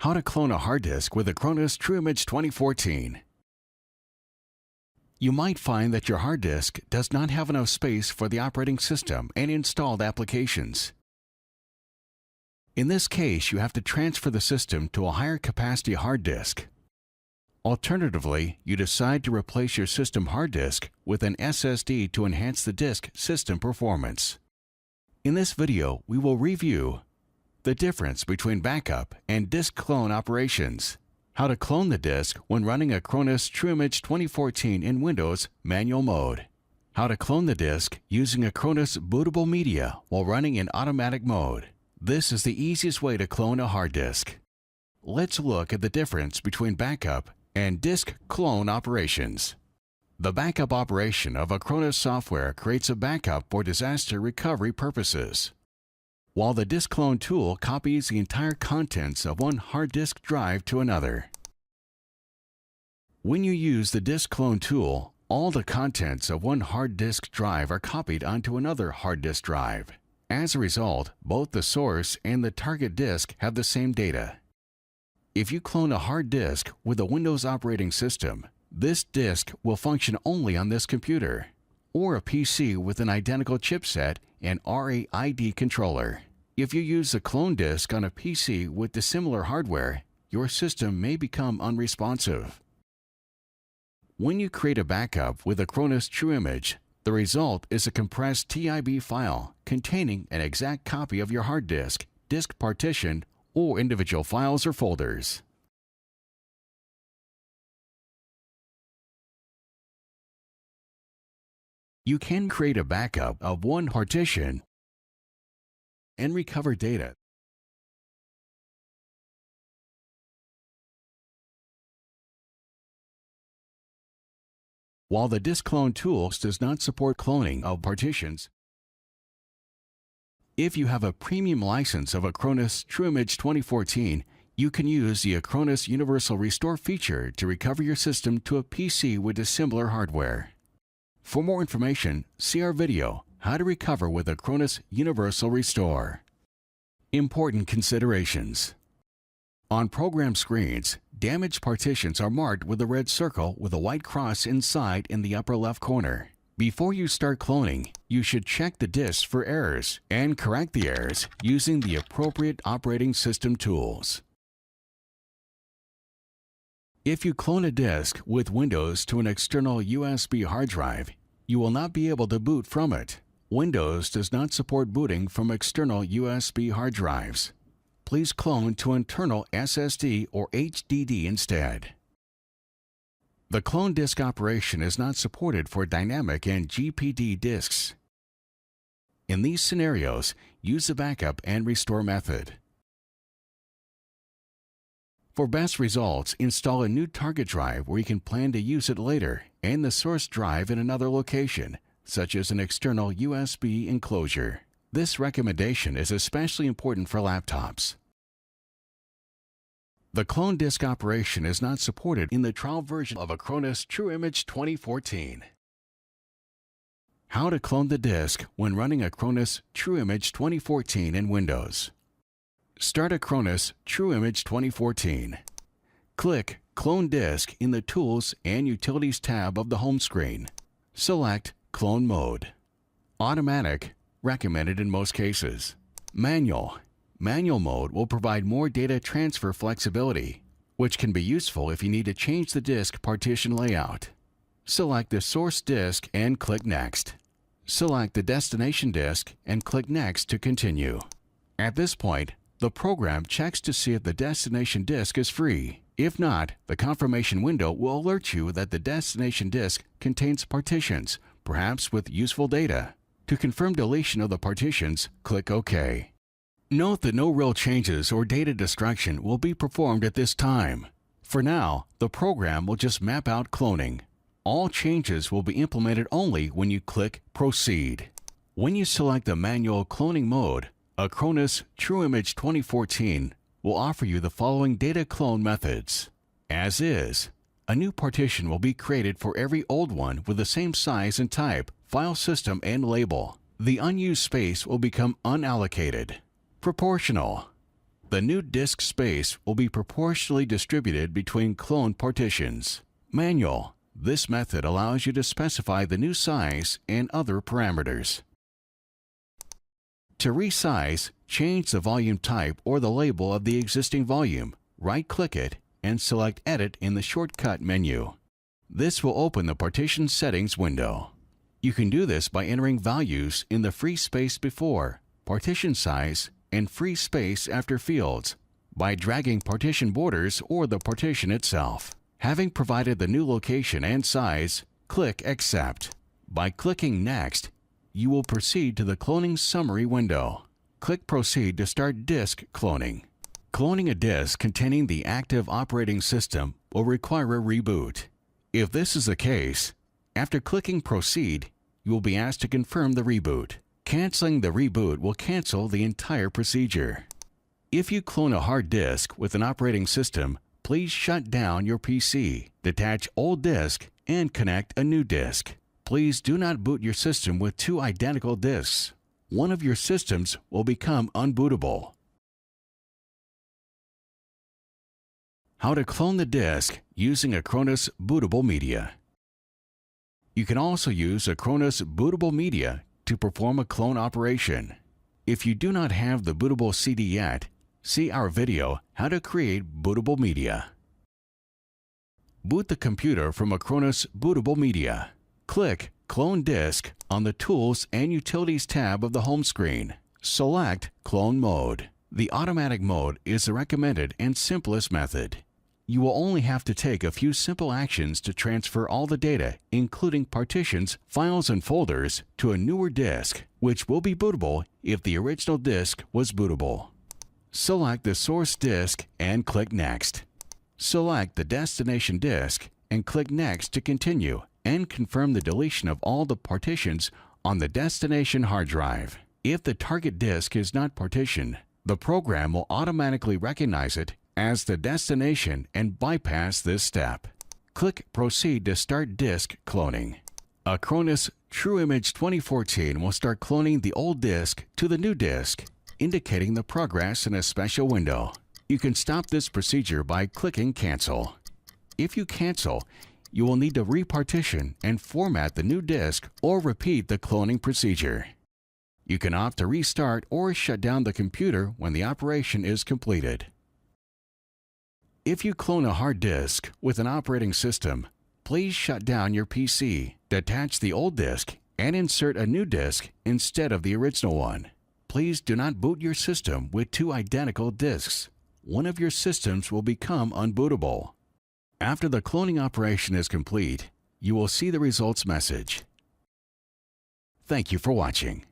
How to clone a hard disk with Acronis True Image 2014. You might find that your hard disk does not have enough space for the operating system and installed applications. In this case, you have to transfer the system to a higher capacity hard disk. Alternatively, you decide to replace your system hard disk with an SSD to enhance the disk system performance. In this video, we will review the difference between backup and disk clone operations, how to clone the disk when running Acronis True Image 2014 in Windows manual mode, how to clone the disk using Acronis bootable media while running in automatic mode. This is the easiest way to clone a hard disk. Let's look at the difference between backup and disk clone operations. The backup operation of Acronis software creates a backup for disaster recovery purposes, while the disk clone tool copies the entire contents of one hard disk drive to another. When you use the disk clone tool, all the contents of one hard disk drive are copied onto another hard disk drive. As a result, both the source and the target disk have the same data. If you clone a hard disk with a Windows operating system, this disk will function only on this computer, or a PC with an identical chipset and RAID controller. If you use a clone disk on a PC with dissimilar hardware, your system may become unresponsive. When you create a backup with Acronis True Image, the result is a compressed TIB file containing an exact copy of your hard disk, disk partition, or individual files or folders. You can create a backup of one partition and recover data. While the disk clone tools does not support cloning of partitions, if you have a premium license of Acronis True Image 2014, you can use the Acronis Universal Restore feature to recover your system to a PC with dissimilar hardware. For more information, see our video, How to Recover with Acronis Universal Restore. Important considerations. On program screens, damaged partitions are marked with a red circle with a white cross inside in the upper left corner. Before you start cloning, you should check the disks for errors and correct the errors using the appropriate operating system tools. If you clone a disk with Windows to an external USB hard drive, you will not be able to boot from it. Windows does not support booting from external USB hard drives. Please clone to internal SSD or HDD instead. The clone disk operation is not supported for dynamic and GPD disks. In these scenarios, use the backup and restore method. For best results, install a new target drive where you can plan to use it later and the source drive in another location, such as an external USB enclosure. This recommendation is especially important for laptops. The clone disk operation is not supported in the trial version of Acronis True Image 2014. How to clone the disk when running Acronis True Image 2014 in Windows. Start Acronis True Image 2014. Click Clone Disk in the Tools and Utilities tab of the home screen. Select Clone Mode. Automatic, recommended in most cases. Manual. Manual mode will provide more data transfer flexibility, which can be useful if you need to change the disk partition layout. Select the source disk and click Next. Select the destination disk and click Next to continue. At this point, the program checks to see if the destination disk is free. If not, the confirmation window will alert you that the destination disk contains partitions, perhaps with useful data. To confirm deletion of the partitions, click OK. Note that no real changes or data destruction will be performed at this time. For now, the program will just map out cloning. All changes will be implemented only when you click Proceed. When you select the manual cloning mode, Acronis True Image 2014 will offer you the following data clone methods. As is, a new partition will be created for every old one with the same size and type, file system, and label. The unused space will become unallocated. Proportional. The new disk space will be proportionally distributed between cloned partitions. Manual. This method allows you to specify the new size and other parameters. To resize, change the volume type or the label of the existing volume. Right-click it and select Edit in the shortcut menu. This will open the partition settings window. You can do this by entering values in the free space before, partition size, and free space after fields, by dragging partition borders or the partition itself. Having provided the new location and size, click Accept. By clicking Next, you will proceed to the cloning summary window. Click Proceed to start disk cloning. Cloning a disk containing the active operating system will require a reboot. If this is the case, after clicking Proceed, you will be asked to confirm the reboot. Canceling the reboot will cancel the entire procedure. If you clone a hard disk with an operating system, please shut down your PC, detach old disk, and connect a new disk. Please do not boot your system with two identical disks. One of your systems will become unbootable. How to clone the disk using Acronis bootable media. You can also use Acronis bootable media to perform a clone operation. If you do not have the bootable CD yet, see our video How to Create Bootable Media. Boot the computer from Acronis bootable media. Click Clone Disk on the Tools and Utilities tab of the home screen. Select Clone Mode. The automatic mode is the recommended and simplest method. You will only have to take a few simple actions to transfer all the data, including partitions, files, and folders, to a newer disk, which will be bootable if the original disk was bootable. Select the source disk and click Next. Select the destination disk and click Next to continue and confirm the deletion of all the partitions on the destination hard drive. If the target disk is not partitioned, the program will automatically recognize it as the destination and bypass this step. Click Proceed to start disk cloning. Acronis True Image 2014 will start cloning the old disk to the new disk, indicating the progress in a special window. You can stop this procedure by clicking Cancel. If you cancel, you will need to repartition and format the new disk or repeat the cloning procedure. You can opt to restart or shut down the computer when the operation is completed. If you clone a hard disk with an operating system, please shut down your PC, detach the old disk, and insert a new disk instead of the original one. Please do not boot your system with two identical disks. One of your systems will become unbootable. After the cloning operation is complete, you will see the results message. Thank you for watching.